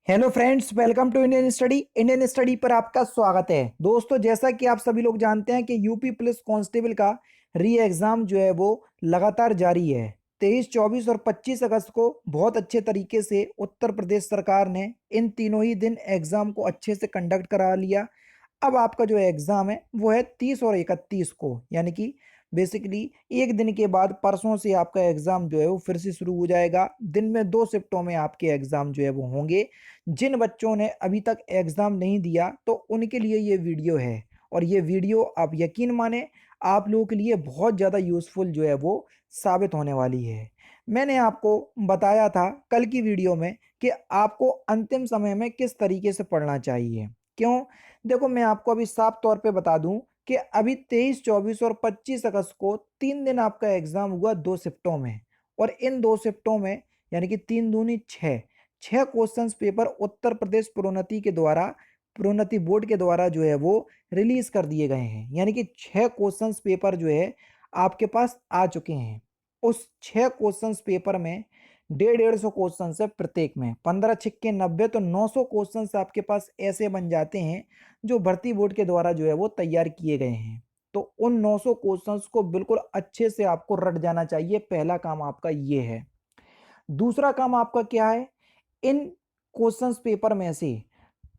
Hello friends, welcome to Indian study पर आपका स्वागत है। दोस्तों, जैसा कि आप सभी लोग जानते हैं कि यूपी पुलिस कांस्टेबल का री एग्ज़ाम जो है वो लगातार जारी है। 23, 24 और 25 अगस्त को बहुत अच्छे तरीके से उत्तर प्रदेश सरकार ने इन तीनों ही दिन एग्ज़ाम को अच्छे से कंडक्ट करा लिया। अब आपका जो एग्ज़ाम है वो है 30 और 31 को, यानी कि बेसिकली एक दिन के बाद परसों से आपका एग्ज़ाम जो है वो फिर से शुरू हो जाएगा। दिन में 2 शिफ्टों में आपके एग्ज़ाम जो है वो होंगे। जिन बच्चों ने अभी तक एग्ज़ाम नहीं दिया तो उनके लिए ये वीडियो है, और ये वीडियो आप यकीन माने आप लोगों के लिए बहुत ज़्यादा यूज़फुल जो है वो साबित होने वाली है। मैंने आपको बताया था कल की वीडियो में कि आपको अंतिम समय में किस तरीके से पढ़ना चाहिए। क्यों? देखो, मैं आपको अभी साफ तौर पे बता दूं कि अभी 23, 24 और 25 अगस्त को 3 दिन आपका एग्ज़ाम हुआ 2 शिफ्टों में, और इन 2 शिफ्टों में यानी कि 3 दूनी 6 क्वेश्चंस पेपर उत्तर प्रदेश प्रोन्नति बोर्ड के द्वारा जो है वो रिलीज कर दिए गए हैं। यानी कि 6 क्वेश्चंस पेपर जो है आपके पास आ चुके हैं। उस 6 क्वेश्चंस पेपर में 150 क्वेश्चन है, प्रत्येक में 15 छिक्के 90, तो 900 क्वेश्चंस आपके पास ऐसे बन जाते हैं जो भर्ती बोर्ड के द्वारा जो है वो तैयार किए गए हैं। तो उन 900 क्वेश्चंस को बिल्कुल अच्छे से आपको रट जाना चाहिए। पहला काम आपका ये है। दूसरा काम आपका क्या है? इन क्वेश्चंस पेपर में से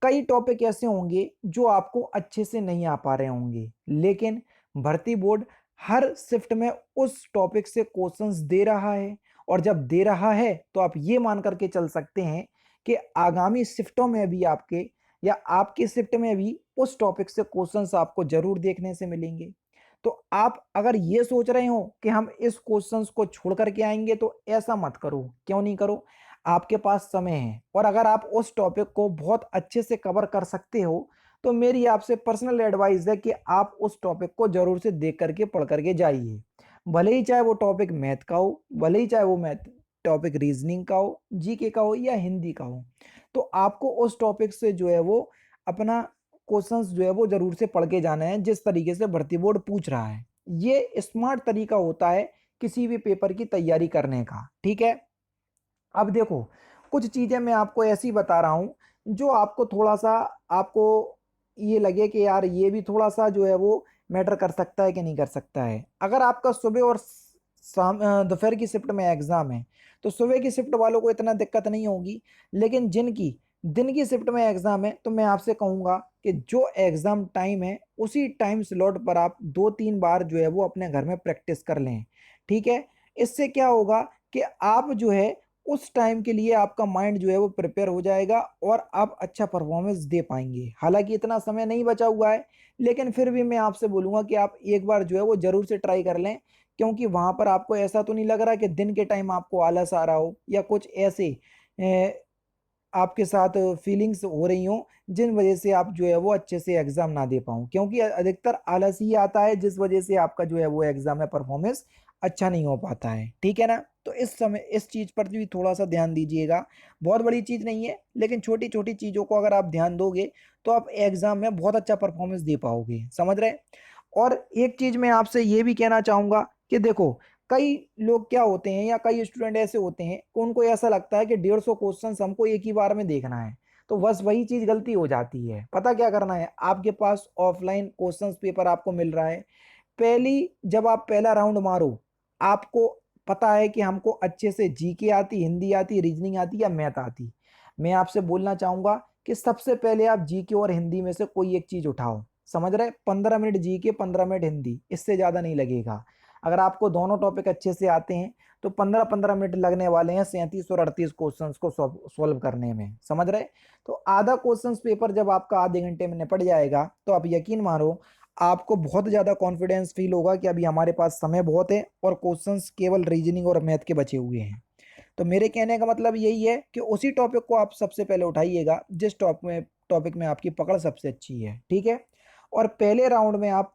कई टॉपिक ऐसे होंगे जो आपको अच्छे से नहीं आ पा रहे होंगे, लेकिन भर्ती बोर्ड हर शिफ्ट में उस टॉपिक से क्वेश्चंस दे रहा है। और जब दे रहा है तो आप ये मान करके चल सकते हैं कि आगामी शिफ्टों में भी आपके या आपकी शिफ्ट में भी उस टॉपिक से क्वेश्चंस आपको जरूर देखने से मिलेंगे। तो आप अगर ये सोच रहे हो कि हम इस क्वेश्चंस को छोड़ करके आएंगे, तो ऐसा मत करो। क्यों नहीं करो? आपके पास समय है, और अगर आप उस टॉपिक को बहुत अच्छे से कवर कर सकते हो तो मेरी आपसे पर्सनल एडवाइस है कि आप उस टॉपिक को जरूर से देख करके पढ़ करके जाइए। भले ही चाहे वो टॉपिक मैथ का हो, भले ही चाहे वो मैथ टॉपिक रीजनिंग का हो, जीके का हो या हिंदी का हो, तो आपको उस टॉपिक से जो है वो अपना क्वेश्चंस जो है वो जरूर से पढ़ के जाना है, जिस तरीके से भर्ती बोर्ड पूछ रहा है। ये स्मार्ट तरीका होता है किसी भी पेपर की तैयारी करने का। ठीक है? अब देखो, कुछ चीजें मैं आपको ऐसी बता रहा हूं जो आपको थोड़ा सा आपको ये लगे कि यार ये भी थोड़ा सा जो है वो मैटर कर सकता है कि नहीं कर सकता है। अगर आपका सुबह और दोपहर की शिफ्ट में एग्जाम है तो सुबह की शिफ्ट वालों को इतना दिक्कत नहीं होगी, लेकिन जिनकी दिन की शिफ्ट में एग्जाम है तो मैं आपसे कहूंगा कि जो एग्जाम टाइम है उसी टाइम स्लॉट पर आप 2-3 बार जो है वो अपने घर में प्रैक्टिस कर लें। ठीक है? इससे क्या होगा कि आप जो है उस टाइम के लिए आपका माइंड जो है वो प्रिपेयर हो जाएगा और आप अच्छा परफॉर्मेंस दे पाएंगे। हालांकि इतना समय नहीं बचा हुआ है, लेकिन फिर भी मैं आपसे बोलूंगा कि आप एक बार जो है वो जरूर से ट्राई कर लें। क्योंकि वहां पर आपको ऐसा तो नहीं लग रहा कि दिन के टाइम आपको आलस आ रहा हो या कुछ ऐसे आपके साथ फीलिंग्स हो रही हो जिन वजह से आप जो है वो अच्छे से एग्जाम ना दे पाओ। क्योंकि अधिकतर आलस ही आता है जिस वजह से आपका जो है वो एग्जाम में परफॉर्मेंस अच्छा नहीं हो पाता है। ठीक है ना? तो इस समय इस चीज पर भी थोड़ा सा ध्यान दीजिएगा। बहुत बड़ी चीज नहीं है, लेकिन छोटी छोटी चीजों को अगर आप ध्यान दोगे तो आप एग्जाम में बहुत अच्छा परफॉर्मेंस दे पाओगे। समझ रहे? और एक चीज मैं आपसे ये भी कहना चाहूंगा कि देखो, कई लोग क्या होते हैं या कई स्टूडेंट ऐसे होते हैं कि उनको ऐसा लगता है कि 150 क्वेश्चन हमको एक ही बार में देखना है। तो बस वही चीज गलती हो जाती है। पता क्या करना है? आपके पास ऑफलाइन क्वेश्चंस पेपर आपको मिल रहा है। पहली जब आप पहला राउंड मारो, आपको पता है कि हमको अच्छे से जीके आती, हिंदी आती, रीजनिंग आती या मैथ आती। मैं आपसे बोलना चाहूंगा कि सबसे पहले आप जीके और हिंदी में से कोई एक चीज उठाओ। समझ रहे? 15 मिनट जीके, 15 मिनट हिंदी, इससे ज्यादा नहीं लगेगा। अगर आपको दोनों टॉपिक अच्छे से आते हैं तो 15-15 मिनट लगने वाले हैं 37 और 38 क्वेश्चंस को सॉल्व करने में। समझ रहे? तो आधा क्वेश्चंस पेपर जब आपका आधे घंटे में निपट जाएगा तो आप यकीन मानो आपको बहुत ज़्यादा कॉन्फिडेंस फील होगा कि अभी हमारे पास समय बहुत है और क्वेश्चंस केवल रीजनिंग और मैथ के बचे हुए हैं। तो मेरे कहने का मतलब यही है कि उसी टॉपिक को आप सबसे पहले उठाइएगा जिस टॉपिक में आपकी पकड़ सबसे अच्छी है। ठीक है? और पहले राउंड में आप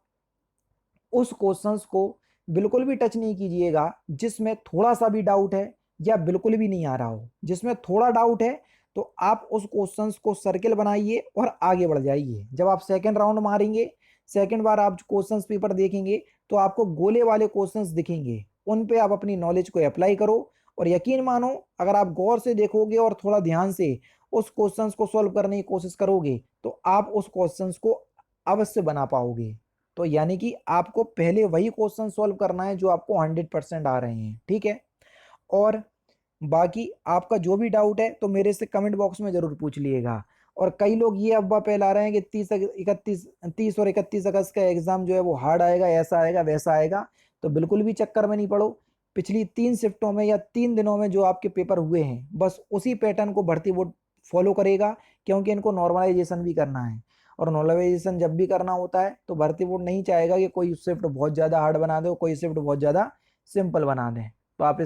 उस क्वेश्चंस को बिल्कुल भी टच नहीं कीजिएगा जिसमें थोड़ा सा भी डाउट है या बिल्कुल भी नहीं आ रहा हो। जिसमें थोड़ा डाउट है तो आप उस क्वेश्चंस को सर्किल बनाइए और आगे बढ़ जाइए। जब आप सेकंड राउंड मारेंगे, सेकंड बार आप क्वेश्चंस पेपर देखेंगे तो आपको गोले वाले क्वेश्चंस दिखेंगे। उन पे आप अपनी नॉलेज को अप्लाई करो और यकीन मानो, अगर आप गौर से देखोगे और थोड़ा ध्यान से उस क्वेश्चंस को सॉल्व करने की कोशिश करोगे तो आप उस क्वेश्चंस को अवश्य बना पाओगे। तो यानी कि आपको पहले वही क्वेश्चन सॉल्व करना है जो आपको 100% आ रहे हैं, ठीक है। और बाकी आपका जो भी डाउट है तो मेरे से कमेंट बॉक्स में जरूर पूछ लिएगा। और कई लोग ये अफवाह फैला रहे हैं कि 30 और 31 अगस्त का एग्जाम जो है वो हार्ड आएगा, ऐसा आएगा वैसा आएगा। तो बिल्कुल भी चक्कर में नहीं पड़ो। पिछली 3 शिफ्टों में या 3 दिनों में जो आपके पेपर हुए हैं बस उसी पैटर्न को भर्ती बोर्ड फॉलो करेगा, क्योंकि इनको नॉर्मलाइजेशन भी करना है। और नॉर्मलाइजेशन जब भी करना होता है तो भर्ती बोर्ड नहीं चाहेगा कि कोई शिफ्ट बहुत ज़्यादा हार्ड बना दे, कोई शिफ्ट बहुत ज़्यादा सिंपल बना दे। तो आप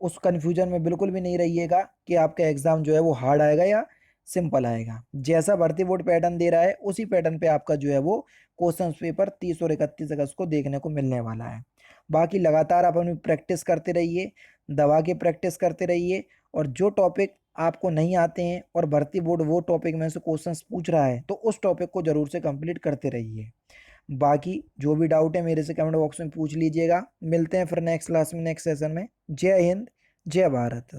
उस कन्फ्यूजन में बिल्कुल भी नहीं रहिएगा कि आपका एग्ज़ाम जो है वो हार्ड आएगा या सिंपल आएगा। जैसा भर्ती बोर्ड पैटर्न दे रहा है उसी पैटर्न पे आपका जो है वो क्वेश्चन पेपर 30 और 31 अगस्त को देखने को मिलने वाला है। बाकी लगातार आप अपनी प्रैक्टिस करते रहिए, दबा के प्रैक्टिस करते रहिए। और जो टॉपिक आपको नहीं आते हैं और भर्ती बोर्ड वो टॉपिक में से क्वेश्चंस पूछ रहा है तो उस टॉपिक को ज़रूर से कंप्लीट करते रहिए। बाकी जो भी डाउट है मेरे से कमेंट बॉक्स में पूछ लीजिएगा। मिलते हैं फिर नेक्स्ट क्लास में, नेक्स्ट सेशन में। जय हिंद, जय भारत।